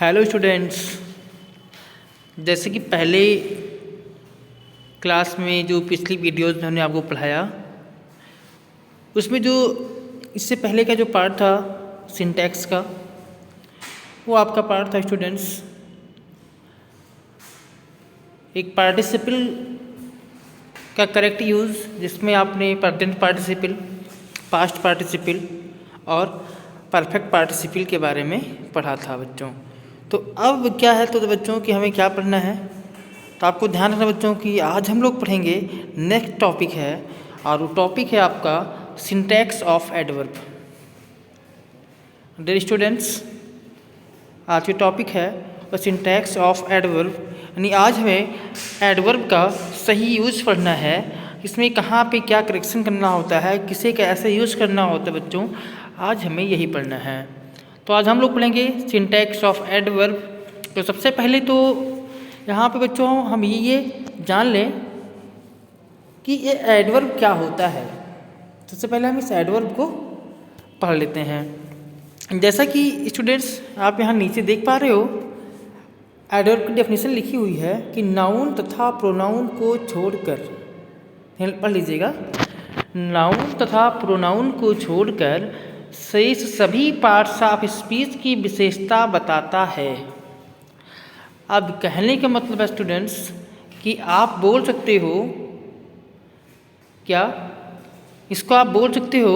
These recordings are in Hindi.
Hello students. जैसे कि पहले क्लास में जो पिछली वीडियोज़ में हमने आपको पढ़ाया, उसमें जो इससे पहले का जो पार्ट था सिंटैक्स का, वो आपका पार्ट था स्टूडेंट्स एक पार्टिसिपल का करेक्ट यूज़, जिसमें आपने प्रेजेंट पार्टिसिपल, पास्ट पार्टिसिपल और परफेक्ट पार्टिसिपल के बारे में पढ़ा था बच्चों। तो अब क्या है तो बच्चों कि हमें क्या पढ़ना है, तो आपको ध्यान रखना बच्चों कि आज हम लोग पढ़ेंगे नेक्स्ट टॉपिक है, और वो टॉपिक है आपका syntax of adverb. Dear students, आज के टॉपिक है सिंटैक्स ऑफ एडवर्ब, यानी आज हमें एडवर्ब का सही यूज़ पढ़ना है। इसमें कहाँ पे क्या करेक्शन करना होता है, किसे कैसे यूज़ करना होता है बच्चों, आज हमें यही पढ़ना है। तो आज हम लोग पढ़ेंगे सिंटैक्स ऑफ एडवर्ब। तो सबसे पहले तो यहाँ पे बच्चों हम ये जान लें कि ये एडवर्ब क्या होता है। सबसे पहले हम इस एडवर्ब को पढ़ लेते हैं। जैसा कि स्टूडेंट्स आप यहाँ नीचे देख पा रहे हो, एडवर्ब की डेफिनेशन लिखी हुई है कि नाउन तथा प्रोनाउन को छोड़कर, पढ़ लीजिएगा, नाउन तथा प्रोनाउन को छोड़कर शेष सभी पार्ट्स ऑफ स्पीच की विशेषता बताता है। अब कहने का मतलब है स्टूडेंट्स कि आप बोल सकते हो, क्या इसको आप बोल सकते हो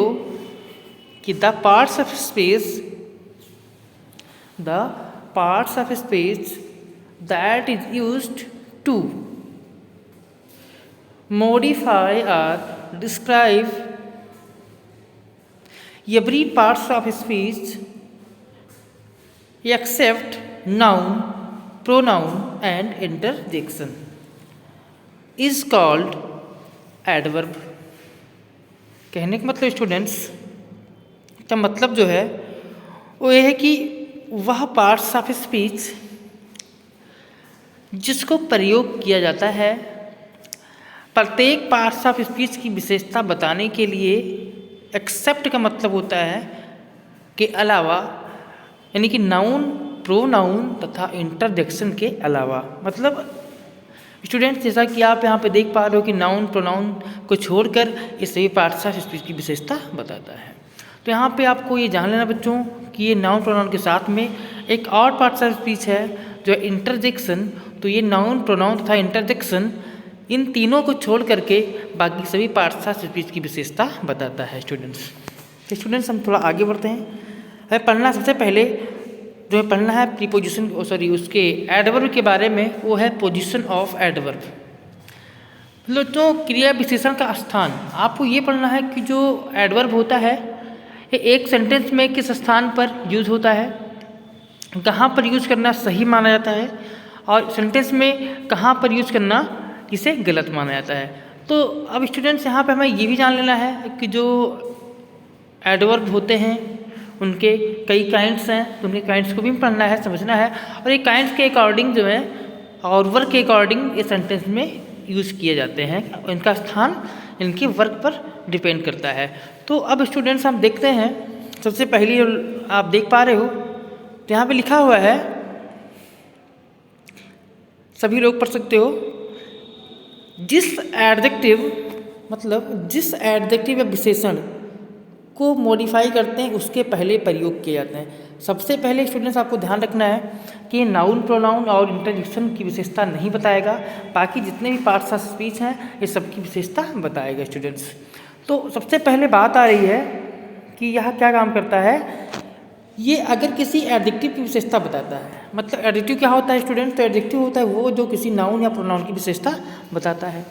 कि the parts of speech that is used to modify or describe every parts of speech except noun, pronoun and interjection is called adverb। कहने का मतलब स्टूडेंट्स का मतलब जो है वो ये है कि वह पार्ट्स ऑफ स्पीच जिसको प्रयोग किया जाता है प्रत्येक पार्ट्स ऑफ स्पीच की विशेषता बताने के लिए, एक्सेप्ट का मतलब होता है के अलावा, यानी कि नाउन, प्रोनाउन तथा इंटरजेक्शन के अलावा। मतलब स्टूडेंट्स जैसा कि आप यहाँ पे देख पा रहे हो कि नाउन प्रोनाउन को छोड़कर ये सभी पार्ट्स ऑफ स्पीच की विशेषता बताता है। तो यहाँ पे आपको ये जान लेना बच्चों कि ये नाउन प्रोनाउन के साथ में एक और पार्ट्स ऑफ स्पीच है जो इंटरजेक्शन। तो ये नाउन प्रोनाउन तथा इंटरजेक्शन, इन तीनों को छोड़ करके बाकी सभी पार्ट्स ऑफ स्पीच की विशेषता बताता है स्टूडेंट्स हम थोड़ा आगे बढ़ते हैं। हमें पढ़ना सबसे पहले जो है पढ़ना है प्रीपोजिशन, उसके एडवर्ब के बारे में, वो है पोजीशन ऑफ एडवर्ब। मतलब जो क्रिया विशेषण का स्थान, आपको ये पढ़ना है कि जो एडवर्ब होता है ये एक सेंटेंस में किस स्थान पर यूज होता है, कहाँ पर यूज करना सही माना जाता है, और सेंटेंस में कहाँ पर यूज करना इसे गलत माना जाता है। तो अब स्टूडेंट्स यहाँ पे हमें ये भी जान लेना है कि जो एडवर्ब होते हैं उनके कई काइंड्स हैं, तो उनके काइंड्स को भी पढ़ना है, समझना है, और ये काइंड्स के अकॉर्डिंग जो है और वर्क के अकॉर्डिंग ये सेंटेंस में यूज़ किए जाते हैं। इनका स्थान इनके वर्क पर डिपेंड करता है। तो अब स्टूडेंट्स हम देखते हैं, सबसे पहले आप देख पा रहे हो तो यहाँ पर लिखा हुआ है, सभी लोग पढ़ सकते हो, जिस एडजेक्टिव, मतलब जिस एडजेक्टिव या विशेषण को मॉडिफाई करते हैं उसके पहले प्रयोग किए जाते हैं। सबसे पहले स्टूडेंट्स आपको ध्यान रखना है कि नाउन प्रोनाउन और इंटरजेक्शन की विशेषता नहीं बताएगा, बाकी जितने भी पार्ट्स ऑफ स्पीच हैं ये सबकी विशेषता बताएगा स्टूडेंट्स। तो सबसे पहले बात आ रही है कि यह क्या काम करता है, ये अगर किसी एडजेक्टिव की विशेषता बताता है। मतलब एडजेक्टिव क्या होता है स्टूडेंट, तो एडजेक्टिव होता है वो जो किसी नाउन या प्रोनाउन की विशेषता बताता है।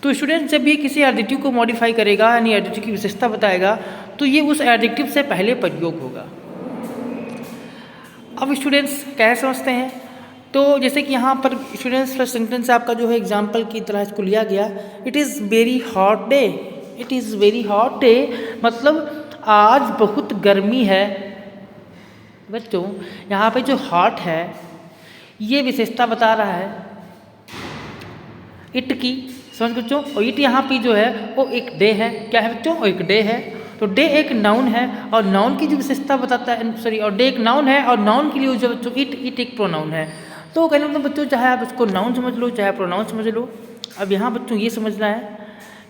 तो स्टूडेंट जब ये किसी एडजेक्टिव को मॉडिफाई करेगा, यानी एडजेक्टिव की विशेषता बताएगा, तो ये उस एडजेक्टिव से पहले प्रयोग होगा। अब स्टूडेंट्स कैसे समझते हैं, तो जैसे कि यहाँ पर स्टूडेंट्स फर्स्ट सेंटेंस आपका जो है एग्जाम्पल की तरह इसको लिया गया, it is very hot day. It is very hot day मतलब आज बहुत गर्मी है। बच्चों यहाँ पे जो हॉट है ये विशेषता बता रहा है इट की, समझ बच्चों, और इट यहाँ पे जो है वो एक डे है। क्या है बच्चों, वो एक डे है। तो डे एक नाउन है और नाउन की जो विशेषता बताता है, सॉरी, और डे एक नाउन है और नाउन के लिए जो बच्चों इट एक प्रोनाउन है। तो कहने मतलब बच्चों चाहे आप इसको नाउन समझ लो चाहे प्रोनाउन समझ लो। अब यहाँ बच्चों ये समझना है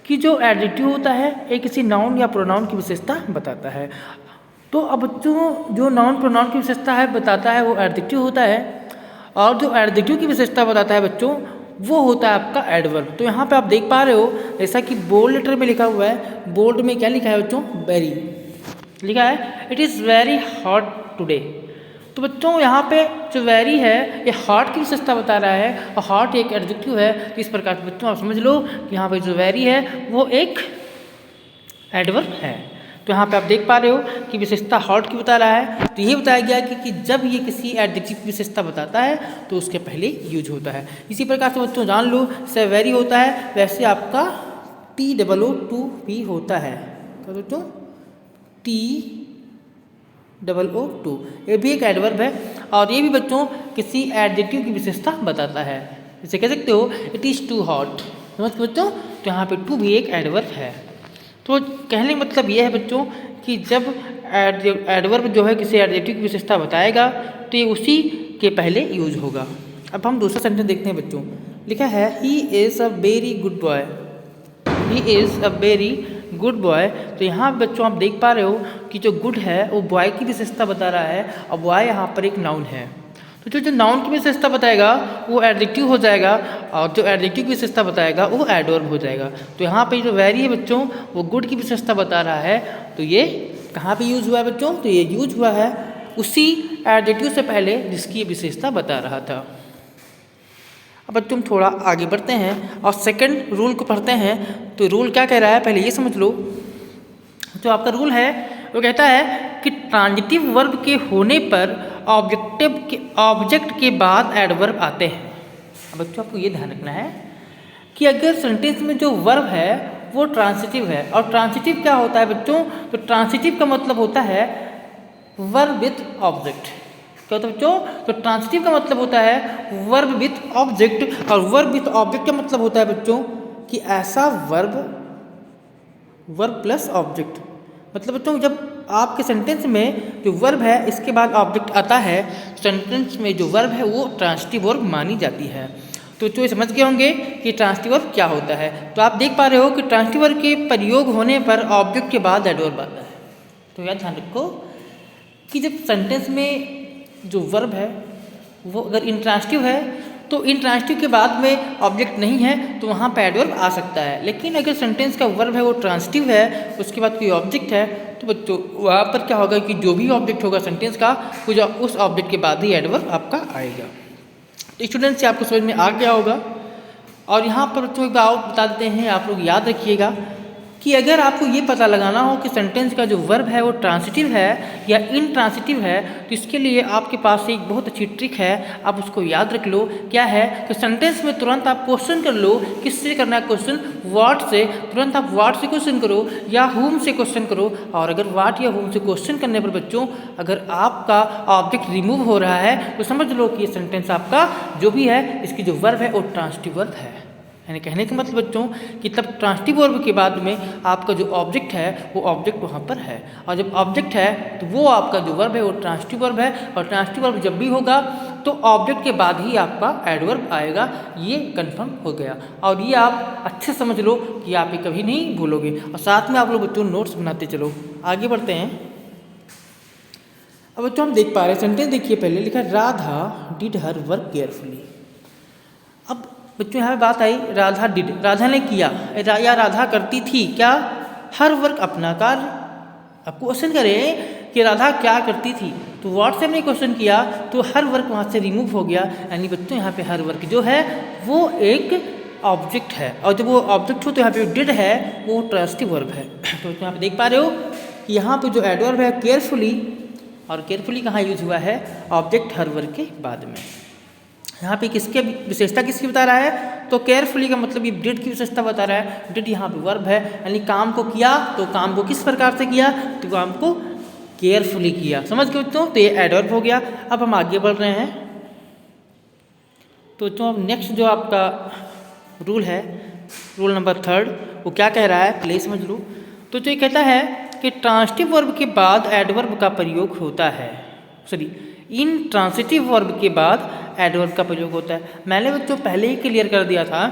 कि जो एडजेक्टिव होता है एक किसी नाउन या प्रोनाउन की विशेषता बताता है। तो अब बच्चों जो नाउन प्रोनाउन की विशेषता है बताता है वो एडजेक्टिव होता है, और जो एडजेक्टिव की विशेषता बताता है बच्चों वो होता है आपका एडवर्ब। तो यहाँ पे आप देख पा रहे हो जैसा कि बोल्ड लेटर में लिखा हुआ है, बोल्ड में क्या लिखा है बच्चों, वेरी लिखा है, it is very hot today. तो बच्चों यहाँ पे जो वेरी है ये हॉट की विशेषता बता रहा है और हॉट एक एडजेक्टिव है। तो इस प्रकार से बच्चों आप समझ लो कि यहाँ पे जो वेरी है वो एक एडवर्ब है। तो यहाँ पे आप देख पा रहे हो कि विशेषता हॉट की बता रहा है। तो ये बताया गया कि जब ये किसी एडजेक्टिव की विशेषता बताता है तो उसके पहले यूज होता है। इसी प्रकार से बच्चों जान लो से वेरी होता है वैसे आपका TOO भी होता है। क्या बच्चों, TOO ये भी एक एडवर्ब है और ये भी बच्चों किसी एडजेक्टिव की विशेषता बताता है। जैसे कह सकते हो इट इज़ टू हॉट, समझ बच्चों। तो यहाँ पे टू भी एक एडवर्ब है। तो कहने का मतलब यह है बच्चों कि जब एडवर्ब जो है किसी एडजेक्टिव की विशेषता बताएगा तो ये उसी के पहले यूज होगा। अब हम दूसरा सेंटेंस देखते हैं बच्चों। लिखा है he is a very good boy, he is a very good boy. तो यहाँ बच्चों आप देख पा रहे हो कि जो गुड है वो बॉय की विशेषता बता रहा है और बॉय यहाँ पर एक नाउन है। तो जो नाउन की विशेषता बताएगा वो एडजेक्टिव हो जाएगा और जो एडजेक्टिव की विशेषता बताएगा वो एडवर्ब हो जाएगा। तो यहाँ पे जो वेरी है बच्चों वो गुड की विशेषता बता रहा है। तो ये कहाँ पे यूज हुआ है बच्चों, तो ये यूज हुआ है उसी एडजेक्टिव से पहले जिसकी विशेषता बता रहा था। अब बच्चों हम थोड़ा आगे बढ़ते हैं और सेकंड रूल को पढ़ते हैं। तो रूल क्या कह रहा है पहले ये समझ लो। जो आपका रूल है वो कहता है कि ट्रांजिटिव वर्ब के होने पर ऑब्जेक्ट के बाद एडवर्ब आते हैं। अब बच्चों आपको ये ध्यान रखना है कि अगर सेंटेंस में जो वर्ब है वो ट्रांसिटिव है, और ट्रांसिटिव क्या होता है बच्चों, तो ट्रांसिटिव का मतलब होता है वर्ब विथ ऑब्जेक्ट। क्या होता है बच्चों, तो ट्रांसिटिव का मतलब होता है वर्ब विथ ऑब्जेक्ट, और वर्ब विथ ऑब्जेक्ट का मतलब होता है बच्चों कि ऐसा वर्ब प्लस ऑब्जेक्ट। मतलब बच्चों जब आपके सेंटेंस में जो वर्ब है इसके बाद ऑब्जेक्ट आता है, सेंटेंस में जो वर्ब है वो ट्रांसिटिव वर्ब मानी जाती है। तो जो समझ गए होंगे कि ट्रांसिटिव वर्ब क्या होता है। तो आप देख पा रहे हो कि ट्रांसिटिव वर्ब के प्रयोग होने पर ऑब्जेक्ट के बाद एडवर्ब आता है। तो याद ध्यान रखो कि जब सेंटेंस में जो वर्ब है वो अगर इंट्रांसिटिव है तो इंट्रांसिटिव के बाद में ऑब्जेक्ट नहीं है तो वहाँ पर एडवर्ब आ सकता है। लेकिन अगर सेंटेंस का वर्ब है वो ट्रांसिटिव है उसके बाद कोई ऑब्जेक्ट है तो बच्चों वहाँ पर क्या होगा कि जो भी ऑब्जेक्ट होगा सेंटेंस का उस ऑब्जेक्ट के बाद ही एडवर्ब आपका आएगा। तो स्टूडेंट से आपको समझ में आ गया होगा। और यहाँ पर बच्चों एक बात बता देते हैं, आप लोग याद रखिएगा कि अगर आपको ये पता लगाना हो कि सेंटेंस का जो वर्ब है वो ट्रांसिटिव है या इनट्रांसिटिव है तो इसके लिए आपके पास एक बहुत अच्छी ट्रिक है, आप उसको याद रख लो। क्या है कि सेंटेंस में तुरंत आप क्वेश्चन कर लो। किससे करना है क्वेश्चन, व्हाट से। तुरंत आप व्हाट से क्वेश्चन करो या हुम से क्वेश्चन करो। और अगर व्हाट या हुम से क्वेश्चन करने पर बच्चों अगर आपका ऑब्जेक्ट रिमूव हो रहा है तो समझ लो कि ये सेंटेंस आपका जो भी है इसकी जो वर्ब है वो ट्रांसिटिव वर्ब है। यानी कहने का मतलब बच्चों कि तब ट्रांसिटिव वर्ब के बाद में आपका जो ऑब्जेक्ट है वो ऑब्जेक्ट वहाँ पर है, और जब ऑब्जेक्ट है तो वो आपका जो वर्ब है वो ट्रांसिटिव वर्ब है। और ट्रांसिटिव वर्ब जब भी होगा तो ऑब्जेक्ट के बाद ही आपका एडवर्ब आएगा, ये कंफर्म हो गया। और ये आप अच्छे समझ लो कि आप ये कभी नहीं भूलोगे। और साथ में आप लोग बच्चों नोट्स बनाते चलो। आगे बढ़ते हैं। अब बच्चों हम देख पा रहे हैं सेंटेंस देखिए, पहले लिखा Radha did her work carefully. अब बच्चों यहाँ पे बात आई राधा डिड, राधा ने किया या राधा करती थी क्या, हर वर्क अपना कार्य। अब क्वेश्चन करें कि राधा क्या करती थी तो व्हाट्सएप ने क्वेश्चन किया तो हर वर्क वहाँ से रिमूव हो गया। यानी बच्चों यहाँ पे हर वर्क जो है वो एक ऑब्जेक्ट है, और जब वो ऑब्जेक्ट हो तो यहाँ पे डिड है वो ट्रांसिटिव वर्ब है। तो यहाँ पे देख पा रहे हो कि यहाँ पे जो एडवर्ब है केयरफुली, और केयरफुली कहाँ यूज हुआ है, ऑब्जेक्ट हर वर्क के बाद में। यहाँ पे किसके विशेषता किसकी बता रहा है, तो केयरफुली का मतलब ये डिड की विशेषता बता रहा है। डिड यहाँ पे वर्ब है, यानी काम को किया तो काम को किस प्रकार से किया, तो काम को केयरफुली किया। समझ गए बच्चों, तो ये एडवर्ब हो गया। अब हम आगे बढ़ रहे हैं। तो बच्चों अब नेक्स्ट जो आपका रूल है, रूल नंबर 3, वो क्या कह रहा है पहले समझ लो। तो जो ये कहता है कि ट्रांजिटिव वर्ब के बाद एडवर्ब का प्रयोग होता है, इंट्रांजिटिव वर्ब के बाद एडवर्ब का प्रयोग होता है। मैंने बच्चों पहले ही क्लियर कर दिया था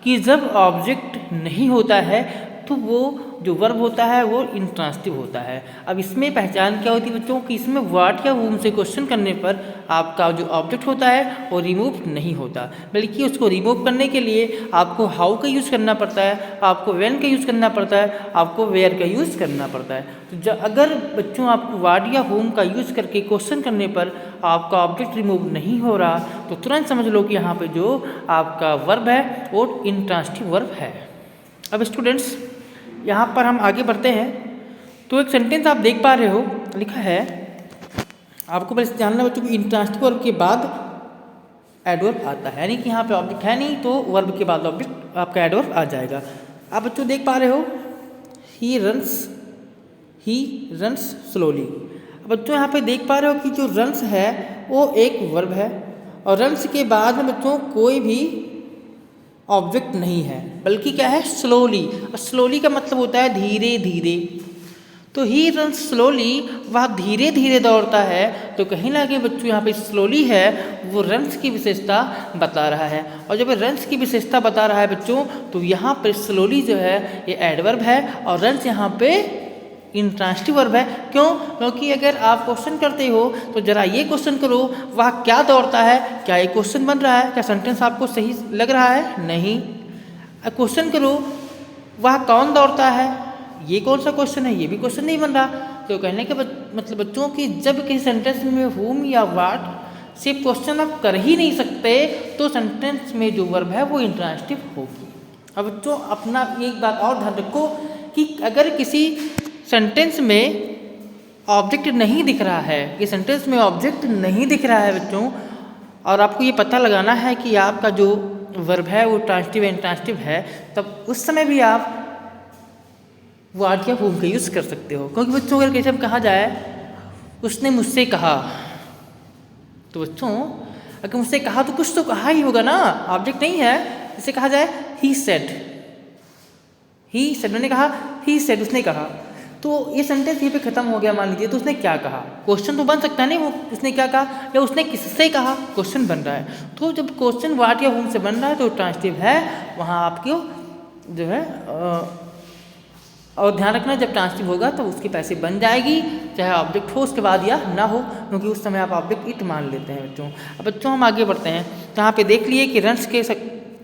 कि जब ऑब्जेक्ट नहीं होता है तो वो जो वर्ब होता है वो इंट्रांजिटिव होता है। अब इसमें पहचान क्या होती है बच्चों कि इसमें व्हाट या whom से क्वेश्चन करने पर आपका जो ऑब्जेक्ट होता है वो रिमूव नहीं होता, बल्कि उसको रिमूव करने के लिए आपको हाउ का यूज़ करना पड़ता है, आपको व्हेन का यूज़ करना पड़ता है, आपको वेयर का यूज़ करना पड़ता है। तो अगर बच्चों आपको व्हाट या whom का यूज़ करके क्वेश्चन करने पर आपका ऑब्जेक्ट रिमूव नहीं हो रहा तो तुरंत समझ लो कि यहाँ पर जो आपका वर्ब है वो इंट्रांजिटिव वर्ब है। अब स्टूडेंट्स यहाँ पर हम आगे बढ़ते हैं तो एक सेंटेंस आप देख पा रहे हो, लिखा है, आपको बस जानना बच्चों कि इंट्रांजिटिव वर्ब के बाद एडवर्ब आता है, यानी कि यहाँ पे ऑब्जेक्ट है नहीं तो वर्ब के बाद ऑब्जेक्ट आपका एडवर्ब आ जाएगा। आप बच्चों देख पा रहे हो ही रन्स स्लोली। बच्चों यहाँ पे देख पा रहे हो कि जो रन्स है वो एक वर्ब है और रन्स के बाद में बच्चों कोई भी ऑब्जेक्ट नहीं है, बल्कि क्या है, स्लोली। स्लोली का मतलब होता है धीरे धीरे। तो ही रन स्लोली, वह धीरे धीरे दौड़ता है। तो कहीं ना कहीं बच्चों यहाँ पे स्लोली है वो रन्स की विशेषता बता रहा है, और जब रन्स की विशेषता बता रहा है बच्चों तो यहाँ पे स्लोली जो है ये एडवर्ब है और रन्स यहाँ पे इंट्रांजिटिव वर्ब है। क्यों? क्योंकि अगर आप क्वेश्चन करते हो तो जरा ये क्वेश्चन करो वह क्या दौड़ता है, क्या ये क्वेश्चन बन रहा है, क्या सेंटेंस आपको सही लग रहा है? नहीं। क्वेश्चन करो वह कौन दौड़ता है, ये कौन सा क्वेश्चन है, ये भी क्वेश्चन नहीं बन रहा। तो कहने के मतलब बच्चों की जब किसी सेंटेंस में whom या what से क्वेश्चन आप कर ही नहीं सकते तो सेंटेंस में जो वर्ब है वो इंट्रांजिटिव होगी। अब बच्चों अपना एक बात और ध्यान रखो कि अगर किसी सेंटेंस में ऑब्जेक्ट नहीं दिख रहा है, ये सेंटेंस में ऑब्जेक्ट नहीं दिख रहा है बच्चों, और आपको ये पता लगाना है कि आपका जो वर्ब है वो ट्रांजिटिव इंट्रांजिटिव है, तब उस समय भी आप व्हाट या whom का यूज़ कर सकते हो। क्योंकि बच्चों अगर कैसे कहा जाए उसने मुझसे कहा, तो बच्चों अगर मुझसे कहा तो कुछ तो कहा ही होगा ना, ऑब्जेक्ट नहीं है। इसे कहा जाए ही सेड, मैंने कहा ही सेड, उसने कहा। तो ये सेंटेंस यहीं पे खत्म हो गया। मान लीजिए तो उसने क्या कहा, क्वेश्चन तो बन सकता है नहीं, वो उसने क्या कहा या उसने किससे कहा, क्वेश्चन बन रहा है। तो जब क्वेश्चन व्हाट या whom से बन रहा है तो ट्रांजिटिव है, वहाँ आपको जो है और ध्यान रखना जब ट्रांजिटिव होगा तो उसके पैसे बन जाएगी, चाहे ऑब्जेक्ट हो उसके बाद या ना हो, क्योंकि उस समय आप ऑब्जेक्ट इट मान लेते हैं बच्चों। अब बच्चों हम आगे बढ़ते हैं, तो यहाँ पे देख लिए कि रन्स के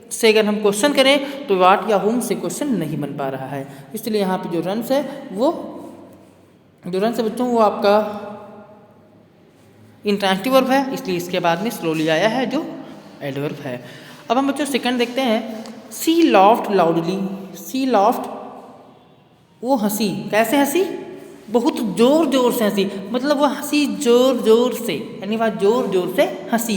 से अगर हम क्वेश्चन करें तो व्हाट या whom से क्वेश्चन नहीं बन पा रहा है, इसलिए यहाँ पे जो रन्स है बच्चों वो आपका इंट्रांजिटिव वर्ब है, इसलिए इसके बाद में स्लोली आया है जो एडवर्ब है। अब हम बच्चों सेकंड देखते हैं, सी लॉफ्ट लाउडली। सी लॉफ्ट वो हंसी, कैसे हंसी, बहुत जोर जोर से हंसी, मतलब वो हंसी जोर जोर से, यानी वह जोर जोर से हंसी।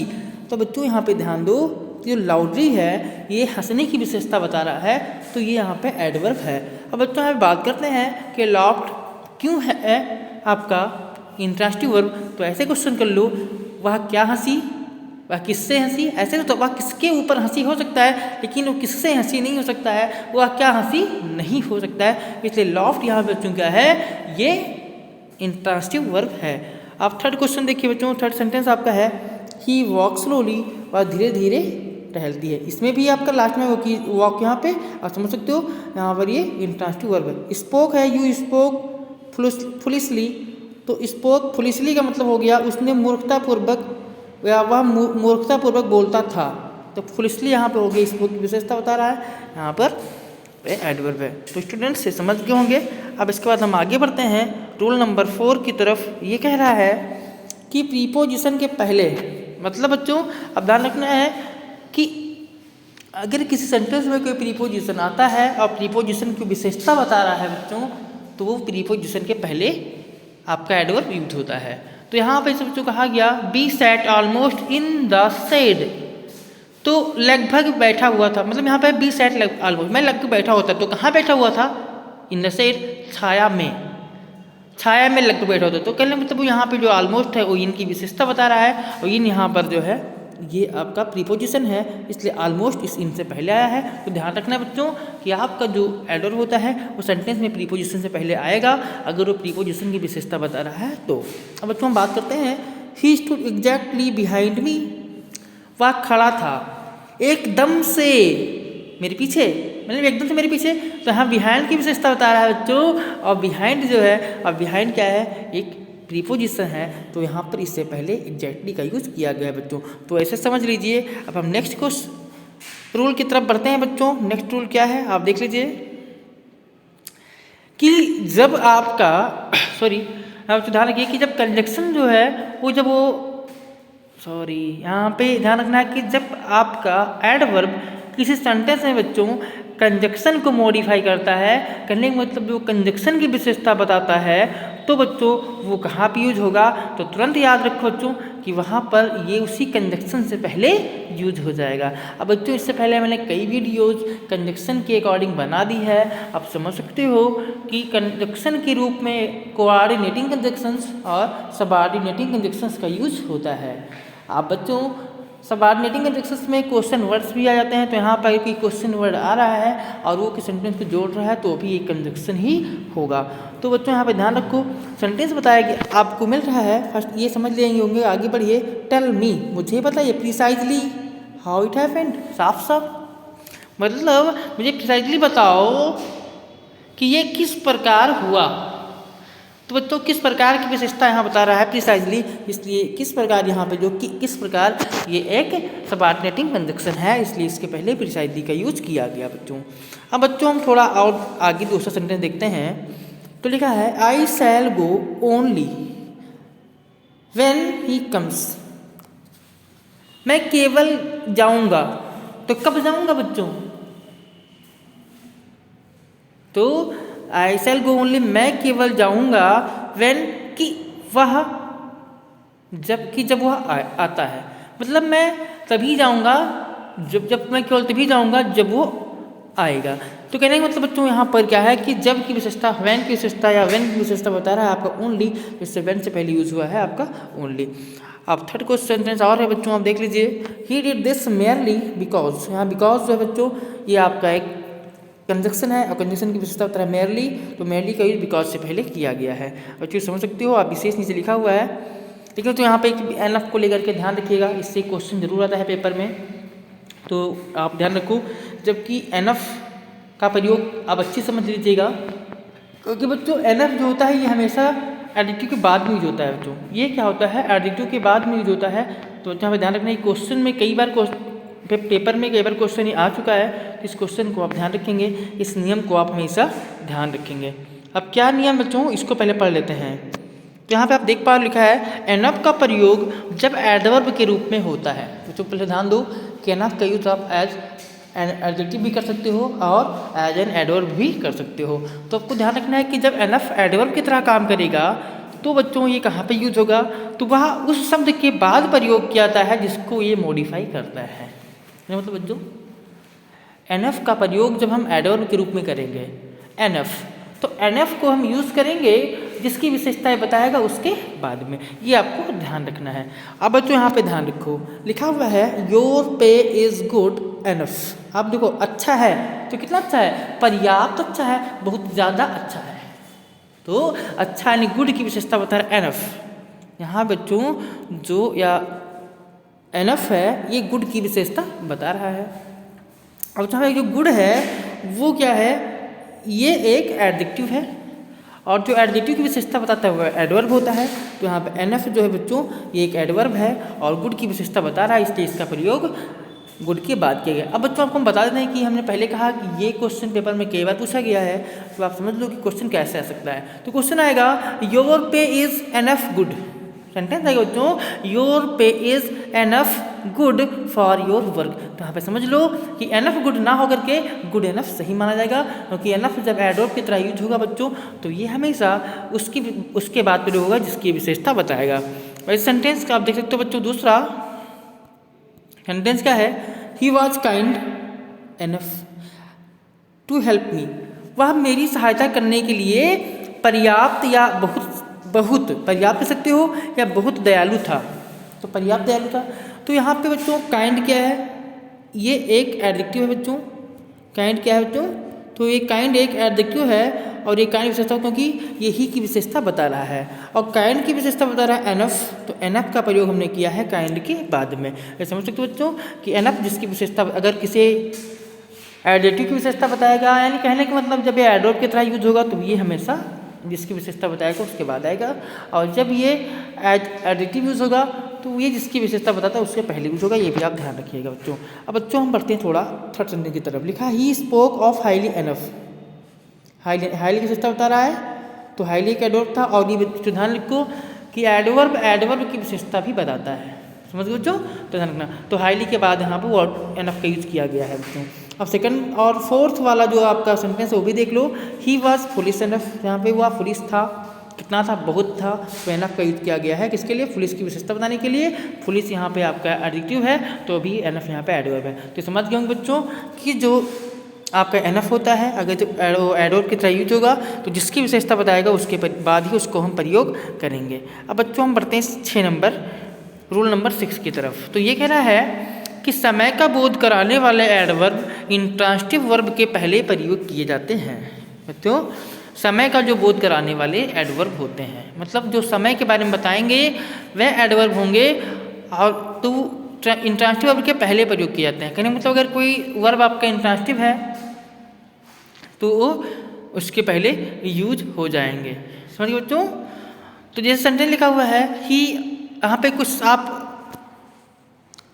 तो बच्चों यहाँ पे ध्यान दो, जो लाउडली है ये हंसने की विशेषता बता रहा है, तो ये यहाँ पे एडवर्ब है। अब बच्चों यहाँ बात करते हैं कि लॉफ्ट क्यों है आपका इंट्रांजिटिव वर्ब, तो ऐसे क्वेश्चन कर लो, वह क्या हंसी, वह किससे हंसी। ऐसे तो वह किसके ऊपर हंसी हो सकता है, लेकिन वो किससे हंसी नहीं हो सकता है, वह क्या हंसी नहीं हो सकता है, इसलिए लॉफ्ट यहाँ पे बच्चों क्या है, ये इंट्रांजिटिव वर्ब है। अब थर्ड क्वेश्चन देखिए बच्चों, थर्ड सेंटेंस आपका है ही वॉक स्लोली, वह धीरे धीरे टहलती है। इसमें भी आपका लास्ट में वॉक यहाँ पे आप समझ सकते हो, यहाँ पर ये इंट्रांजिटिव वर्ब है। स्पोक है, यू स्पोक फुलिशली, तो स्पोक फुलिशली का मतलब हो गया उसने मूर्खतापूर्वक, वह मूर्खतापूर्वक बोलता था, तो फुलिशली यहाँ पर हो गया, स्पोक की विशेषता बता रहा है, यहाँ पर एडवर्ब है। तो स्टूडेंट्स से समझ गए होंगे। अब इसके बाद हम आगे बढ़ते हैं रूल नंबर 4 की तरफ। ये कह रहा है कि प्रीपोजिशन के पहले, मतलब बच्चों अब ध्यान रखना है कि अगर किसी सेंटेंस में कोई प्रीपोजिशन आता है और प्रीपोजिशन की विशेषता बता रहा है बच्चों, तो वो प्रीपोजिशन के पहले आपका एडवर्ब यूज होता है। तो यहाँ पे बच्चों कहा गया be sat almost in the shade, तो लगभग बैठा हुआ था, मतलब यहाँ पे बी सैट ऑलमोस्ट, मैं लगभग बैठा होता, तो कहाँ बैठा हुआ था, इन द शेड, छाया में, छाया में लगभग बैठा होता। तो कहने मतलब यहाँ पे जो ऑलमोस्ट है वो इनकी विशेषता बता रहा है, और इन यहाँ पर जो है ये आपका प्रीपोजिशन है, इसलिए ऑलमोस्ट इस इनसे पहले आया है। तो ध्यान रखना है बच्चों कि आपका जो एडवर्ब होता है वो सेंटेंस में प्रीपोजिशन से पहले आएगा, अगर वो प्रीपोजिशन की विशेषता बता रहा है तो। अब बच्चों हम बात करते हैं, he stood exactly behind me, वह खड़ा था एकदम से मेरे पीछे, मतलब एकदम से मेरे पीछे। तो यहाँ बिहाइंड की विशेषता बता रहा है बच्चों, और बिहाइंड जो है, और बिहाइंड क्या है, एक प्रीपोजिशन है, तो यहाँ पर इससे पहले एग्जैक्टली का यूज़ किया गया है बच्चों। तो ऐसे समझ लीजिए। अब हम नेक्स्ट रूल की तरफ बढ़ते हैं बच्चों। नेक्स्ट रूल क्या है आप देख लीजिए कि जब आपका आप ध्यान रखिए कि जब कंजक्शन जो है यहाँ पे ध्यान रखना है कि जब आपका एडवर्ब किसी सेंटेंस में बच्चों कंजक्शन को मॉडिफाई करता है, करने का मतलब जो कंजक्शन की विशेषता बताता है, तो बच्चों वो कहाँ पे यूज होगा, तो तुरंत याद रखो बच्चों कि वहाँ पर ये उसी कंजक्शन से पहले यूज हो जाएगा। अब बच्चों इससे पहले मैंने कई वीडियोज कंजक्शन के अकॉर्डिंग बना दी है, आप समझ सकते हो कि कंजक्शन के रूप में कोऑर्डिनेटिंग कंजक्शंस और सबऑर्डिनेटिंग कंजक्शंस का यूज होता है। आप बच्चों सबऑर्डिनेटिंग कंजक्शंस में क्वेश्चन वर्ड्स भी आ जाते हैं, तो यहाँ पर कोई क्वेश्चन वर्ड आ रहा है और वो किस सेंटेंस को जोड़ रहा है तो भी एक कंजक्शन ही होगा। तो बच्चों यहाँ पे ध्यान रखो, सेंटेंस बताया कि आपको मिल रहा है, फर्स्ट ये समझ लेंगे होंगे, आगे बढ़िए। टेल मी, मुझे बताइए, प्रिसाइजली हाउ इट हैपेंड, साफ साफ मतलब मुझे प्रिसाइजली बताओ कि ये किस प्रकार हुआ। तो बच्चों किस प्रकार की विशेषता यहाँ बता रहा है प्रिसाइजली, इसलिए किस प्रकार यहाँ पे जो कि किस प्रकार ये एक सबऑर्डिनेटिंग कंजक्शन है, इसलिए इसके पहले प्रिसाइजली का यूज किया गया बच्चों। अब बच्चों हम थोड़ा और आगे दूसरा सेंटेंस देखते हैं। तो लिखा है I shall go only when he comes, मैं केवल जाऊंगा, तो कब जाऊंगा बच्चों, तो आई शैल गो ओनली, मैं केवल जाऊंगा, व्हेन कि वह, जब वह आता है, मतलब मैं तभी जाऊंगा जब मैं केवल तभी जाऊंगा जब वो आएगा। तो कहने का मतलब बच्चों यहाँ पर क्या है कि जब की विशेषता, व्हेन की विशेषता या व्हेन की विशेषता बता रहा है आपका ओनली, इससे व्हेन से पहले यूज हुआ है आपका ओनली। अब थर्ड क्वेश्चन सेंटेंस और है बच्चों, आप देख लीजिए। He did this merely because, यहाँ बिकॉज जो है बच्चों ये आपका एक कंजक्शन है और कंजक्शन की विशेषता बता रहा है मेयरली, तो मेयरली का यूज बिकॉज से पहले किया गया है। बच्चों समझ सकते हो, आप विशेष नीचे लिखा हुआ है, ठीक है। तो यहाँ पे एनफ को लेकर के ध्यान रखिएगा, इससे क्वेश्चन जरूर आता है पेपर में, तो आप ध्यान रखो। जबकि एनफ का प्रयोग आप अच्छी समझ लीजिएगा, क्योंकि बच्चों एनफ जो होता है ये हमेशा एडजेक्टिव के बाद में यूज होता है बच्चों। ये क्या होता है, एडजेक्टिव के बाद में यूज होता है। तो यहाँ पे ध्यान रखना, क्वेश्चन में कई बार पेपर में कई बार क्वेश्चन ये आ चुका है, तो इस क्वेश्चन को आप ध्यान रखेंगे, इस नियम को आप हमेशा ध्यान रखेंगे। अब क्या नियम बच्चों, इसको पहले पढ़ लेते हैं। तो यहाँ पे आप देख पा रहे लिखा है एनफ का प्रयोग जब एडवर्ब के रूप में होता है। तो पहले ध्यान दो कि एनफ का यूज आप एज एन एडजेक्टिव भी कर सकते हो और एज एन एडवर्ब भी कर सकते हो। तो आपको ध्यान रखना है कि जब एनफ एडवर्ब की तरह काम करेगा तो बच्चों ये कहाँ पे यूज होगा, तो वह उस शब्द के बाद प्रयोग किया जाता है जिसको ये मॉडिफाई करता है। मतलब बच्चों एनएफ का प्रयोग जब हम एडवर्ब के रूप में करेंगे एनएफ, तो एनएफ को हम यूज़ करेंगे जिसकी विशेषताएं बताएगा उसके बाद में, ये आपको ध्यान रखना है। अब बच्चों यहाँ पे ध्यान रखो, लिखा हुआ है योर पे इज़ गुड एनफ। आप देखो अच्छा है तो कितना अच्छा है, पर्याप्त अच्छा है, बहुत ज़्यादा अच्छा है। तो अच्छा यानी गुड की विशेषता बता रहा है एनफ। यहाँ बच्चों जो या एनफ है ये गुड की विशेषता बता रहा है। अब जहाँ जो गुड है वो क्या है, ये एक एडजेक्टिव है और जो एडजेक्टिव की विशेषता बताता है वो एडवर्ब होता है। तो यहाँ पे एनएफ जो है बच्चों ये एक एडवर्ब है और गुड की विशेषता बता रहा है, इसलिए इसका प्रयोग गुड के बाद किया गया। अब बच्चों आपको हम बता देते हैं कि हमने पहले कहा कि ये क्वेश्चन पेपर में कई बार पूछा गया है, तो आप समझ लो कि क्वेश्चन कैसे आ सकता है। तो क्वेश्चन आएगा योर पे इज़ एनफ गुड, सेंटेंस आएगा बच्चों योर पे is enough good for your work. तो यहाँ पे समझ लो कि एनफ गुड ना होकर के गुड एनफ सही माना जाएगा, क्योंकि एनफ जब एडवर्ब की तरह यूज होगा बच्चों तो ये हमेशा उसके बाद प्रयोग होगा जिसकी विशेषता बताएगा। और इस सेंटेंस का आप देख सकते हो बच्चों, दूसरा सेंटेंस क्या है, he was kind enough to help me, वह मेरी सहायता करने के लिए पर्याप्त या बहुत पर्याप्त कह सकते हो या बहुत दयालु था। तो पर्याप्त दयालु था। तो यहाँ पे बच्चों काइंड क्या है, ये एक एडजेक्टिव है बच्चों। काइंड क्या है बच्चों, तो ये काइंड एक एडजेक्टिव है और ये काइंड विशेषता क्योंकि यही की विशेषता बता रहा है और काइंड की विशेषता बता रहा है एनफ, तो एनफ का प्रयोग हमने किया है काइंड के बाद में। ये समझ सकते हो बच्चों कि एनफ जिसकी विशेषता अगर किसी एडजेक्टिव की विशेषता बताएगा, यानी कहने का मतलब जब ये एडवर्ब की तरह यूज होगा तो ये हमेशा जिसकी विशेषता बताएगा उसके बाद आएगा, और जब ये एडजेक्टिव यूज होगा तो ये जिसकी विशेषता बताता है उसके पहले यूज होगा। ये भी आप ध्यान रखिएगा बच्चों। अब बच्चों हम बढ़ते हैं थोड़ा थर्ड सेंटेंस की तरफ। लिखा he spoke of highly enough, highly की विशेषता बता रहा है तो हाईली एक एडवर्ब था, और ये बच्चों ध्यान रखो कि एडवर्ब की विशेषता भी बताता है। समझ गए बच्चों, तो ध्यान रखना। तो हाईली के बाद यहाँ पर वर्ड एनफ का यूज किया गया है बच्चों। अब सेकंड और फोर्थ वाला जो आपका सेंटेंस है वो भी देख लो। ही वॉज फुलिश एनफ, यहाँ पे वह फुलिश था, कितना था, बहुत था, तो एनफ का यूज किया गया है किसके लिए, फुलिश की विशेषता बताने के लिए। फुलिश यहाँ पे आपका एडजेक्टिव है तो अभी एनफ यहाँ पे एडवर्ब है। तो समझ गए होंगे बच्चों कि जो आपका एनफ होता है अगर जो एडवर्ब की तरह यूज होगा तो जिसकी विशेषता बताएगा उसके बाद ही उसको हम प्रयोग करेंगे। अब बच्चों हम बढ़ते हैं 6 नंबर रूल नंबर 6 की तरफ। तो ये कह रहा है कि समय का बोध कराने वाले एडवर्ब इंट्रांसिटिव वर्ब के पहले प्रयोग किए जाते हैं। बच्चों समय का जो बोध कराने वाले एडवर्ब होते हैं, मतलब जो समय के बारे में बताएंगे वह एडवर्ब होंगे और तो इंट्रांसिटिव वर्ब के पहले प्रयोग किए जाते हैं। कहने मतलब अगर कोई वर्ब आपका इंट्रांसिटिव है तो उसके पहले यूज हो जाएंगे। समझिए बच्चों। तो जैसे सेंटेंस लिखा हुआ है ही, यहाँ पे कुछ आप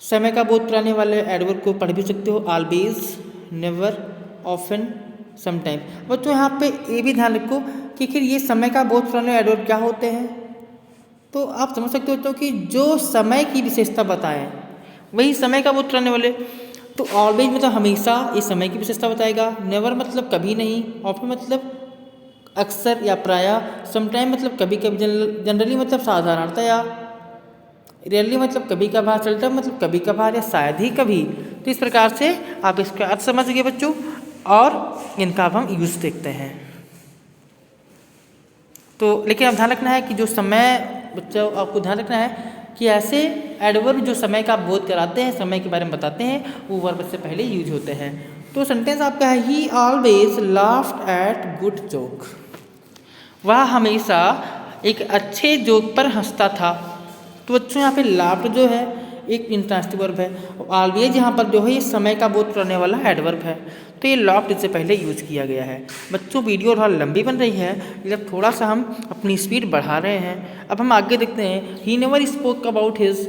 समय का बोध कराने वाले एडवर्ब को पढ़ भी सकते हो, ऑलवेज, नेवर, ऑफन, समटाइम। बच्चों यहाँ पे ये भी ध्यान रखो कि फिर ये समय का बोध कराने वाले एडवर्ब क्या होते हैं, तो आप समझ सकते हो कि जो समय की विशेषता बताएं वही समय का बोध कराने वाले। तो ऑलवेज मतलब हमेशा ये समय की विशेषता बताएगा, नेवर मतलब कभी नहीं, ऑफन मतलब अक्सर या प्रायः, समटाइम मतलब कभी कभी, जनरली मतलब साधारणतया, रियली मतलब कभी कभार, चलता मतलब कभी कभार या शायद ही कभी। तो इस प्रकार से आप इसका अर्थ समझ गए बच्चों और इनका अब हम यूज देखते हैं। तो लेकिन अब ध्यान रखना है कि जो समय, बच्चों आपको ध्यान रखना है कि ऐसे एडवर्ब जो समय का बोध कराते हैं, समय के बारे में बताते हैं, वो वर्ब से पहले यूज होते हैं। तो सेंटेंस आपका है ही always laughed eight good joke, वह हमेशा एक अच्छे जोक पर हंसता था। तो बच्चों यहाँ पे लाफ्ड जो है एक इंट्रांसिटिव वर्ब है और ऑलवेज यहाँ पर जो है ये समय का बोध कराने वाला एडवर्ब है। तो ये लाफ्ड इससे पहले यूज किया गया है। बच्चों वीडियो थोड़ा लंबी बन रही है जब थोड़ा सा हम अपनी स्पीड बढ़ा रहे हैं। अब हम आगे देखते हैं। He never spoke about his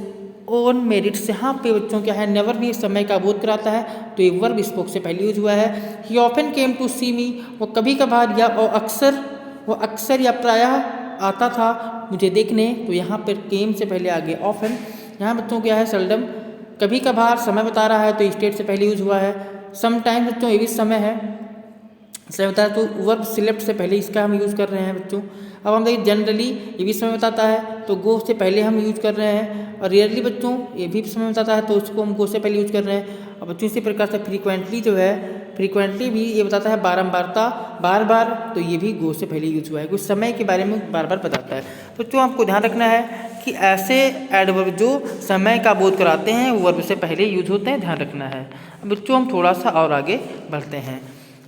own merits, यहाँ पे बच्चों क्या है, नेवर भी समय का बोध कराता है तो ये वर्ब स्पोक से पहले यूज हुआ है। ही ऑफन केम टू सी मी, वो कभी कभार या अक्सर या प्रायः आता था मुझे देखने, तो यहाँ पर केम से पहले आ गया ऑफन। यहाँ बच्चों क्या है, सेल्डम, कभी कभार समय बता रहा है तो स्टेट से पहले यूज हुआ है। समटाइम बच्चों ये भी समय है, समय बताया तो वर्ब सिलेक्ट से पहले इसका हम यूज़ कर रहे हैं बच्चों। अब हम देखिए जनरली ये भी समय बताता है तो गो से पहले हम यूज कर रहे हैं, और रियरली बच्चों ये भी समय बताता है तो उसको हम गो से पहले यूज कर रहे हैं। और बच्चों इसी प्रकार से फ्रीक्वेंटली जो है, फ्रीक्वेंटली भी ये बताता है बारंबारता, बार बार, तो ये भी गो से पहले यूज हुआ है, कुछ समय के बारे में बार बार बताता है। तो बच्चों आपको ध्यान रखना है कि ऐसे एडवर्ब जो समय का बोध कराते हैं वो वर्ब से पहले यूज होते हैं, ध्यान रखना है। बच्चों हम थोड़ा सा और आगे बढ़ते हैं।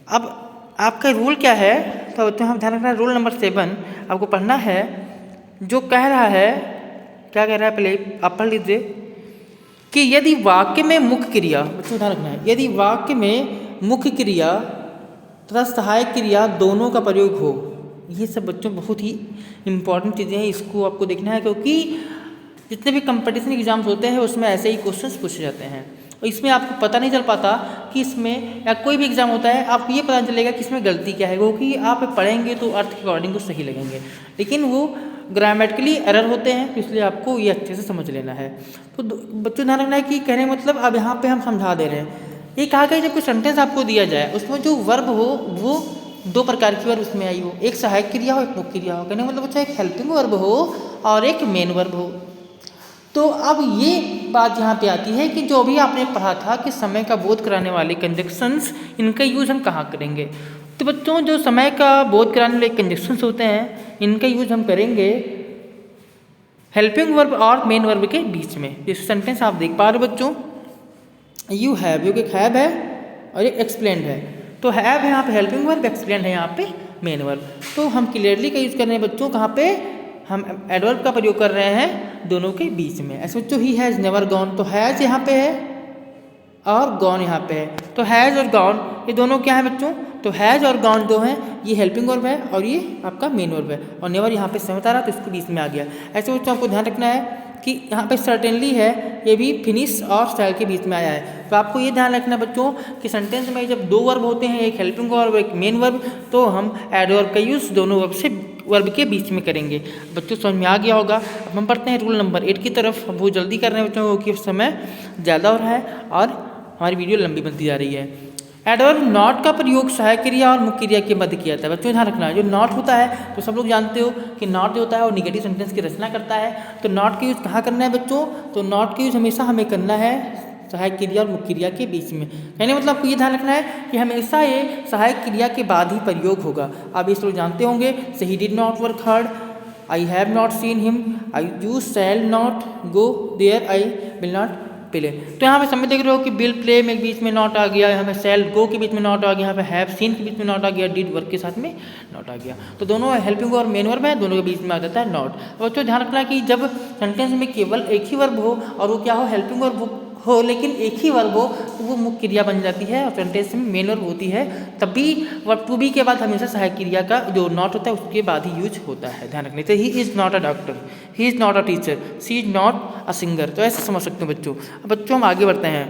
अब आपका रूल क्या है, तो बच्चों हम ध्यान रखना है। रूल नंबर 7 आपको पढ़ना है, जो कह रहा है, क्या कह रहा है पहले आप पढ़ लीजिए कि यदि वाक्य में मुख्य क्रिया, बच्चों ध्यान रखना है, यदि वाक्य में मुख्य क्रिया तथा सहायक क्रिया दोनों का प्रयोग हो। ये सब बच्चों बहुत ही इम्पॉर्टेंट चीज़ें हैं, इसको आपको देखना है क्योंकि जितने भी कंपटीशन एग्जाम्स होते हैं उसमें ऐसे ही क्वेश्चंस पूछे जाते हैं और इसमें आपको पता नहीं चल पाता कि इसमें, या कोई भी एग्जाम होता है आपको ये पता चलेगा कि इसमें गलती क्या है, क्योंकि आप पढ़ेंगे तो अर्थ के अकॉर्डिंग को सही लगेंगे, लेकिन वो ग्रामेटिकली एरर होते हैं, तो इसलिए आपको ये अच्छे से समझ लेना है। तो बच्चों ध्यान रखना है कि कहने मतलब अब यहाँ पे हम समझा दे रहे हैं। ये कहा गया जब कोई सेंटेंस आपको दिया जाए उसमें जो वर्ब हो वो 2 प्रकार की वर्ब उसमें आई हो, एक सहायक क्रिया हो, एक मुख्य क्रिया हो। कहने मतलब अच्छा एक हेल्पिंग वर्ब हो और एक मेन वर्ब हो। तो अब ये बात यहाँ पे आती है कि जो भी आपने पढ़ा था कि समय का बोध कराने वाले कंजक्शंस, इनका यूज़ हम कहाँ करेंगे। तो बच्चों जो समय का बोध कराने वाले कंजक्शंस होते हैं इनका यूज़ हम करेंगे हेल्पिंग वर्ब और मेन वर्ब के बीच में। जैसे सेंटेंस आप देख पा रहे हो बच्चों, यू हैव, जो कि हैव है और एक एक्सप्लेंड है। तो हैव है यहाँ पे हेल्पिंग वर्ब, एक्सप्लेंड है यहाँ पे मेन वर्ब। तो हम क्लियरली का यूज़ कर रहे हैं बच्चों, कहाँ पे हम एडवर्ब का प्रयोग कर रहे हैं दोनों के बीच में। ऐसे बच्चों ही हैज़ नेवर गॉन, तो हैज़ यहाँ पे है और गॉन यहाँ पे है। तो हैज़ और गॉन ये दोनों क्या है बच्चों, तो हैज़ और गॉन जो है ये हेल्पिंग वर्ब है और ये आपका मेन वर्ब है, और नेवर यहाँ पे समय आ रहा तो इसको बीच में आ गया। ऐसे बच्चों आपको ध्यान रखना है कि यहाँ पे सर्टेनली है, ये भी फिनिश और स्टाइल के बीच में आया है। तो आपको ये ध्यान रखना बच्चों कि सेंटेंस में जब दो वर्ब होते हैं, एक हेल्पिंग वर्ब एक मेन वर्ब, तो हम एडवर्ब का यूज़ दोनों वर्ब के बीच में करेंगे। बच्चों समझ में आ गया होगा। अब हम पढ़ते हैं रूल नंबर 8 की तरफ। हम बहुत जल्दी कर रहे हैं बच्चों क्योंकि समय ज़्यादा हो रहा है और हमारी वीडियो लंबी बनती जा रही है। एडवर्ब नॉट का प्रयोग सहायक क्रिया और मुख्य क्रिया के मध्य किया जाता है। बच्चों ध्यान रखना है, जो नॉट होता है तो सब लोग जानते हो कि नॉट जो होता है वो निगेटिव सेंटेंस की रचना करता है। तो नॉट का यूज़ कहाँ करना है बच्चों, तो नॉट का यूज़ हमेशा हमें करना है सहायक क्रिया और मुख्य क्रिया के बीच में। कहने मतलब आपको ये ध्यान रखना है कि हमेशा ये सहायक क्रिया के बाद ही प्रयोग होगा। आप इस लोग जानते होंगे, say he did not work hard, I have not seen him, I you shall not go there, I will not play. तो यहाँ पे समय देख रहे हो कि विल प्ले में बीच में नॉट आ गया, यहाँ पे शैल गो के बीच में नॉट आ गया, यहाँ पे हैव सीन के बीच में नॉट आ गया, डिड वर्क के साथ में नॉट आ गया। तो दोनों हेल्पिंग और मेन वर्ब है, दोनों के बीच में आ जाता है नॉट। बच्चों ध्यान रखना कि जब सेंटेंस में केवल एक ही वर्ब हो और वो क्या हो, हेल्पिंग वर्ब हो, लेकिन एक ही वर्ब हो तो वो मुख्य क्रिया बन जाती है और सेंटेंस में मेन वर्ब होती है, तभी वर्ब टू बी के बाद हमेशा सहायक क्रिया का जो नॉट होता है उसके बाद ही यूज होता है। ध्यान रखने से he is not a doctor, he is not a teacher, she is not a singer. तो ऐसे समझ सकते हो बच्चों। अब बच्चों हम आगे बढ़ते हैं।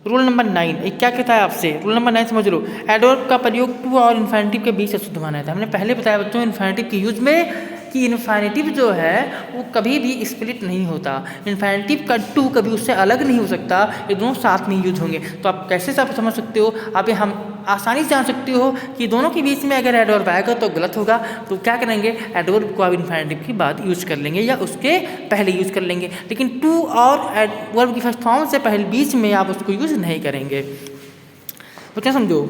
रूल नंबर 9 एक क्या कहता है आपसे, रूल नंबर 9 समझ लो। एडवर्ब का प्रयोग टू और इन्फिनिटिव के बीच अशुद्ध माना जाता है। हमने पहले बताया बच्चों इन्फिनिटिव के यूज में कि इन्फिनिटिव जो है वो कभी भी स्प्लिट नहीं होता। इन्फिनिटिव का टू कभी उससे अलग नहीं हो सकता, ये दोनों साथ में यूज होंगे। तो आप कैसे सब समझ सकते हो, आप हम आसानी से जान सकते हो कि दोनों के बीच में अगर एडवर्ब आएगा तो गलत होगा। तो क्या करेंगे, एडवर्ब को आप इन्फिनिटिव की बाद यूज कर लेंगे या उसके पहले यूज कर लेंगे, लेकिन टू और एडवर्ब की फर्स्ट फॉर्म से पहले बीच में आप उसको यूज नहीं करेंगे। तो क्या समझो,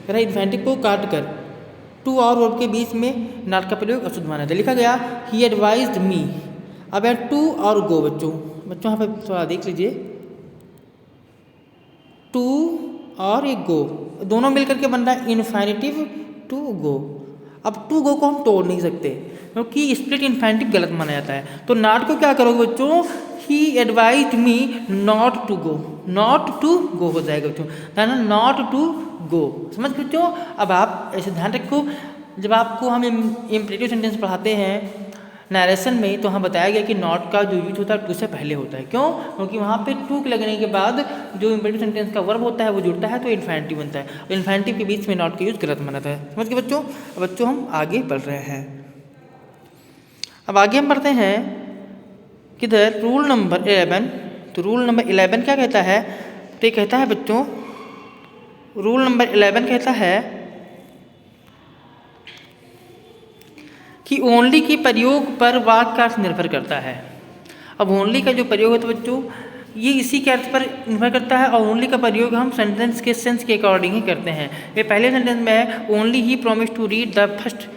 इन्फिनिटिव को काट कर टू और वर्ब के बीच में नॉट का प्रयोग अशुद्ध माना जाता है। लिखा गया ही एडवाइज्ड मी। अब है टू और गो। बच्चों यहाँ पे थोड़ा देख लीजिए, टू और एक गो दोनों मिलकर के बन रहा है इन्फिनिटिव टू गो। अब टू गो को हम तोड़ नहीं सकते क्योंकि स्प्लिट इन्फिनिटिव गलत माना जाता है। तो नॉट को क्या करोगे बच्चों, he advised me not to go, not to go हो जाएगा बच्चों, नॉट टू गो। समझ बच्चों। अब आप ऐसे ध्यान रखो, जब आपको हम इम्परेटिव सेंटेंस पढ़ाते हैं नरेशन में, तो हम बताया गया कि नॉट का जो यूज होता है टू से पहले होता है। क्यों, क्योंकि वहाँ पे टू के लगने के बाद जो इम्परेटिव सेंटेंस का वर्ब होता है वो जुड़ता है तो इन्फिनिटिव बनता है। और इन्फिनिटिव के बीच में नॉट का यूज गलत माना था। समझ गए बच्चों। बच्चों हम आगे बढ़ रहे हैं। अब आगे हम बढ़ते हैं किधर, रूल नंबर 11। तो रूल नंबर 11 क्या कहता है, तो ये कहता है बच्चों, रूल नंबर 11 कहता है कि ओनली के प्रयोग पर वाक्य का अर्थ निर्भर करता है। अब ओनली का जो प्रयोग है तो बच्चों ये इसी के अर्थ पर निर्भर करता है, और ओनली का प्रयोग हम सेंटेंस के सेंस के अकॉर्डिंग ही करते हैं। ये पहले सेंटेंस में है only he promise to read the first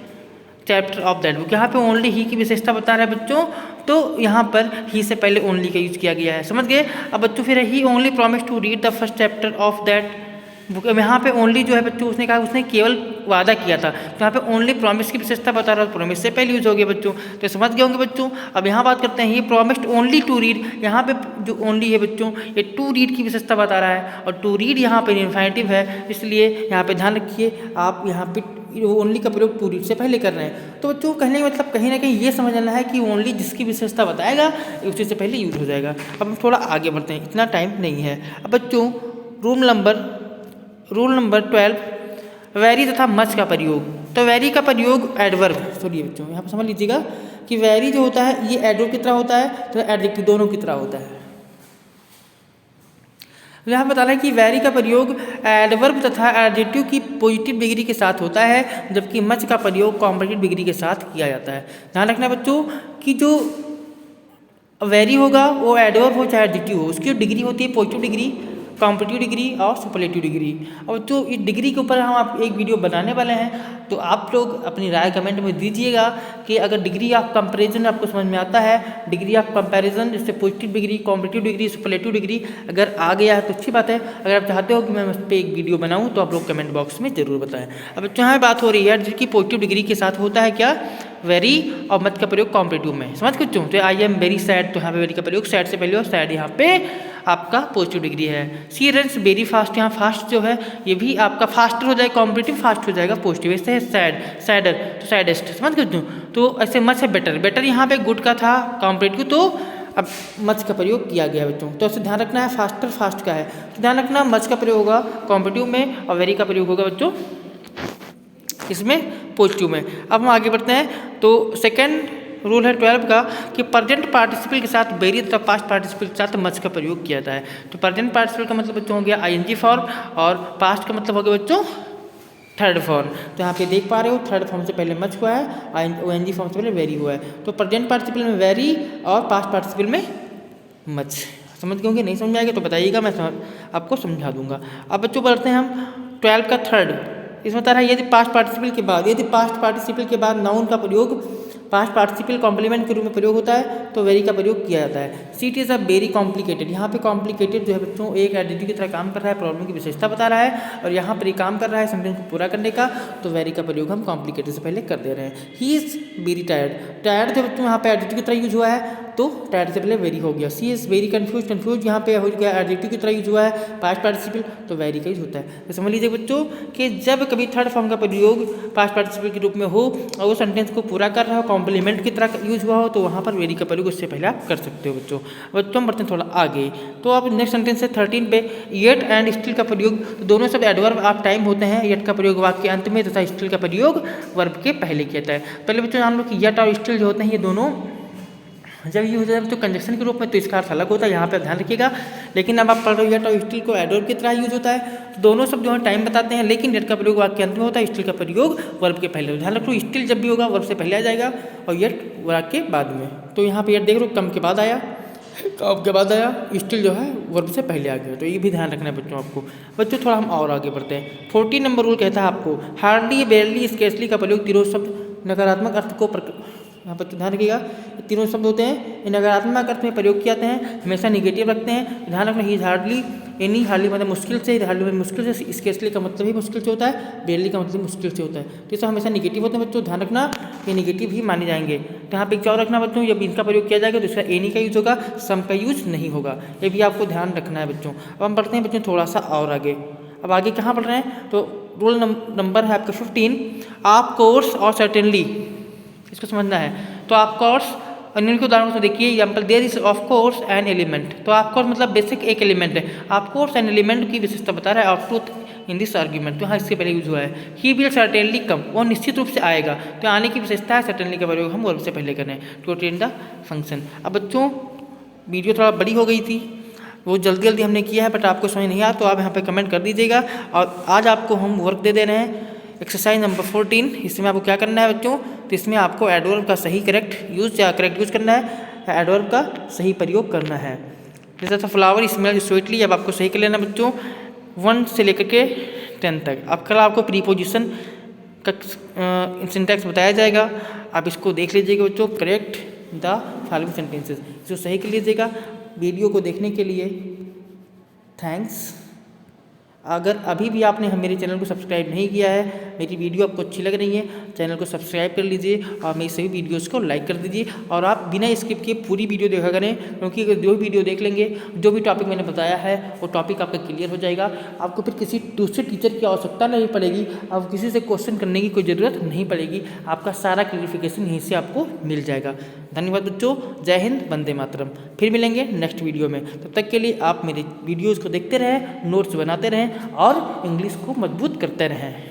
chapter of that book. यहाँ पे ओनली ही की विशेषता बता रहा है बच्चों, तो यहाँ पर ही से पहले ओनली का यूज किया गया है। समझ गए। अब बच्चों फिर he only promise to read the first chapter of that book. यहाँ पे ओनली जो है बच्चों उसने कहा उसने केवल वादा किया था, तो यहाँ पे ओनली प्रॉमिस की विशेषता बता रहा है, प्रॉमिस से पहले यूज हो गया बच्चों। तो समझ गए होंगे बच्चों। अब यहाँ बात करते हैं, ये प्रॉमिस्ड ओनली टू रीड, यहाँ पे जो ओनली है बच्चों ये टू रीड की विशेषता बता रहा है, और टू रीड यहाँ पे इन्फिनिटिव है, इसलिए यहाँ पे ध्यान रखिए आप यहाँ पे ओनली का प्रयोग टू रीड से पहले कर रहे हैं। तो बच्चों कहने का मतलब कहीं ना कहीं ये समझ लेना है कि ओनली जिसकी विशेषता बताएगा उसी से पहले यूज हो जाएगा। अब हम थोड़ा आगे बढ़ते हैं, इतना टाइम नहीं है। अब बच्चों रूल नंबर 12, वेरी तथा मच का प्रयोग। तो वेरी का प्रयोग एडवर्ब, सॉरी बच्चों यहाँ पर समझ लीजिएगा कि वेरी जो होता है ये एडवर्ब की तरह होता है, तो एडजेक्टिव दोनों की तरह होता है। यहाँ बता रहा है कि वेरी का प्रयोग एडवर्ब तथा एडजेक्टिव की पॉजिटिव डिग्री के साथ होता है, जबकि मच का प्रयोग कॉम्परेटिव डिग्री के साथ किया जाता है। ध्यान रखना बच्चों कि जो वेरी होगा वो एडवर्ब हो चाहे एडजेक्टिव हो, उसकी डिग्री होती है पॉजिटिव डिग्री, कॉम्पिटिटिव डिग्री और सुपरलेटिव डिग्री। और जो इस डिग्री के ऊपर हम आप एक वीडियो बनाने वाले हैं, तो आप लोग अपनी राय कमेंट में दीजिएगा कि अगर डिग्री ऑफ कंपैरिजन आपको समझ में आता है, डिग्री ऑफ कंपैरिजन जैसे positive degree, competitive degree, superlative degree अगर आ गया है तो अच्छी बात है। अगर आप चाहते हो कि मैं उस पर एक वीडियो बनाऊँ तो आप लोग कमेंट बॉक्स में ज़रूर बताएं। अब यहाँ बात हो रही है जिसकी पॉजिटिव डिग्री के साथ होता है क्या, वेरी और मत का प्रयोग कॉम्पिटिटिव में, समझ कुछ तो आई एम वेरी सैड, तो यहाँ पे वेरी का प्रयोग सैड से पहले और सैड यहाँ पे आपका पॉजिटिव डिग्री है। सी रन्स वेरी फास्ट, यहाँ फास्ट जो है ये भी आपका फास्टर हो जाएगा, कॉम्पिटिटिव फास्ट हो जाएगा पॉजिटिव। ऐसे है सैड, सैडर तो सैडेस्ट, समझ कुछ तो ऐसे मच है बेटर, बेटर यहाँ पे गुड का था कॉम्पिटिटिव, तो अब मच का प्रयोग किया गया बच्चों। तो ऐसे ध्यान रखना है, फास्टर फास्ट का है तो ध्यान रखना मच का प्रयोग होगा कॉम्पिटिटिव में और वेरी का प्रयोग होगा बच्चों इसमें पॉजिटिव में। अब हम आगे बढ़ते हैं। तो सेकंड रूल है 12 का कि प्रेजेंट पार्टिसिपल के साथ वेरी तथा पास्ट पार्टिसिपल के साथ मच का प्रयोग किया जाता है। तो प्रेजेंट पार्टिसिपल का मतलब बच्चों हो गया आईएनजी फॉर्म और पास्ट का मतलब हो गया बच्चों थर्ड फॉर्म। तो यहाँ पे देख पा रहे हो थर्ड फॉर्म से पहले मच हुआ है, ओएनजी फॉर्म से पहले वेरी हुआ है। तो प्रेजेंट पार्टिसिपल में वेरी और पास्ट पार्टिसिपल में मच। समझ गए होंगे, नहीं समझ आएगा तो बताइएगा, मैं आपको समझा दूंगा। अब बच्चों बढ़ते हैं हम 12 का थर्ड। इसमें बता रहा है यदि पास्ट पार्टिसिपल के बाद, यदि पास्ट पार्टिसिपल के बाद नाउन का प्रयोग पास्ट पार्टिसिपल कॉम्प्लीमेंट के रूप में प्रयोग होता है तो वेरी का प्रयोग किया जाता है। Seat is a very complicated, यहाँ पे कॉम्प्लिकेटेड जो है बच्चों एक एडिटिव की तरह काम कर रहा है, प्रॉब्लम की विशेषता बता रहा है और यहाँ पर ये काम कर रहा है सेंटेंस को पूरा करने का, तो वेरी का प्रयोग हम कॉम्प्लिकेटेड से पहले कर दे रहे हैं। He is very tired, tired जो बच्चों यहाँ पे एडिटिव की तरह यूज हुआ है तो टायर्ड से पहले वेरी हो गया। सी इज़ वेरी कन्फ्यूज, कन्फ्यूज यहाँ पे हो गया एडिटिव की तरह यूज हुआ है, पास्ट पार्टिसिपल तो वेरी का यूज होता है। तो समझ लीजिए बच्चों कि जब कभी थर्ड फॉर्म का प्रयोग पास्ट पार्टिसिपल के रूप में हो और वो सेंटेंस को पूरा कर रहा हो, कॉम्प्लीमेंट की तरह यूज हुआ हो, तो वहाँ पर वेरी का प्रयोग उससे पहले आप कर सकते हो बच्चों। बच्चों बढ़ते हैं थोड़ा आगे। तो अब नेक्स्ट सेंटेंस है 13 पे येट एंड स्टिल का प्रयोग, तो दोनों सब एडवर्ब ऑफ टाइम होते हैं। येट का प्रयोग वाक्य के अंत में तथा स्टिल का प्रयोग वर्ब के पहले किया जाता है। पहले बच्चों जान लो कि येट और स्टिल जो होते हैं ये दोनों जब ये हो जाए तो कंजक्शन के रूप में तो इसका अर्थ अलग होता है, यहाँ पे ध्यान रखिएगा। लेकिन अब आप पढ़ रहे हो येट और स्टिल को एडवर्ब की तरह यूज होता है, तो दोनों सब जो है टाइम बताते हैं, लेकिन येट का प्रयोग वाक्य के अंत में होता है, स्टिल का प्रयोग वर्ब के पहले। ध्यान रखो स्टिल जब भी होगा वर्ब से पहले आ जाएगा और येट वाक्य के बाद में। तो यहाँ पे येट देख लो कम के बाद आया, कम के बाद आया, स्टिल जो है वर्ब से पहले आ गया, तो ये भी ध्यान रखना है बच्चों आपको। बच्चों थोड़ा हम और आगे बढ़ते हैं। 14 नंबर रूल कहता है आपको हार्डली, बेरली, स्केर्सली का प्रयोग तीनों शब्द नकारात्मक अर्थ को यहाँ पर ध्यान रखिएगा, तीनों शब्द होते हैं ये नकारात्मक अर्थ में प्रयोग किए जाते हैं, हमेशा निगेटिव रखते हैं। ध्यान रखना ही हार्डली, एनी हार्डली मतलब मुश्किल से, हार्डली में मुश्किल से, स्केर्सली का मतलब ही मुश्किल से होता है, बेरली का मतलब मुश्किल से होता है, तो ये सब हमेशा निगेटिव होते हैं बच्चों। ध्यान रखना ये निगेटिव ही माने जाएंगे। तो यहाँ पे एक और रखना बच्चों, जब इनका प्रयोग किया जाएगा तो इसका एनी का यूज होगा, सम का यूज नहीं होगा, ये भी आपको ध्यान रखना है बच्चों। अब हम पढ़ते हैं बच्चों थोड़ा सा और आगे। अब आगे कहाँ पढ़ रहे हैं, तो रूल नंबर है आपका 15, ऑफ कोर्स और सर्टेनली, इसको समझना है। तो ऑफ कोर्स और निम्न के उदाहरणों से देखिए, example there is of course an element, तो ऑफ कोर्स मतलब बेसिक एक एलिमेंट है, ऑफ कोर्स एन एलिमेंट की विशेषता बता रहा है, of truth in this argument, तो यहाँ इससे पहले यूज हुआ है। ही विल सर्टेनली कम, वो निश्चित रूप से आएगा, तो आने की विशेषता है, सर्टेनली का प्रयोग हम वर्ब से पहले करें टू अटेन द फंक्शन। अब बच्चों वीडियो थोड़ा बड़ी हो गई थी, वो जल्दी जल्दी हमने किया है, बट आपको समझ नहीं आया तो आप यहाँ पे कमेंट कर दीजिएगा। और आज आपको हम वर्क दे दे रहे हैं एक्सरसाइज नंबर 14। इसमें आपको क्या करना है बच्चों, तो इसमें आपको एडवर्ब का सही करेक्ट यूज करना है, एडवर्ब का सही प्रयोग करना है। जैसे तो फ्लावर स्मेल स्वीटली, अब आपको सही कर लेना बच्चों 1 से लेकर के 10 तक। अब कल आपको प्रीपोजिशन का सिंटैक्स बताया जाएगा, आप इसको देख लीजिएगा बच्चों, करेक्ट द फॉलोइंग सेंटेंसेस, इसको सही कर लीजिएगा। वीडियो को देखने के लिए थैंक्स। अगर अभी भी आपने मेरे चैनल को सब्सक्राइब नहीं किया है, मेरी वीडियो आपको अच्छी लग रही है, चैनल को सब्सक्राइब कर लीजिए और मेरी सभी वीडियोस को लाइक कर दीजिए। और आप बिना स्किप किए पूरी वीडियो देखा करें, क्योंकि अगर जो वीडियो देख लेंगे, जो भी टॉपिक मैंने बताया है वो टॉपिक आपका क्लियर हो जाएगा। आपको फिर किसी दूसरे टीचर की आवश्यकता नहीं पड़ेगी, आप किसी से क्वेश्चन करने की कोई ज़रूरत नहीं पड़ेगी, आपका सारा क्लियरिफिकेशन यहीं से आपको मिल जाएगा। धन्यवाद बच्चों, जय हिंद, वंदे मातरम। फिर मिलेंगे नेक्स्ट वीडियो में, तब तक के लिए आप मेरे वीडियोज़ को देखते रहें, नोट्स बनाते रहें और इंग्लिश को मजबूत करते रहें।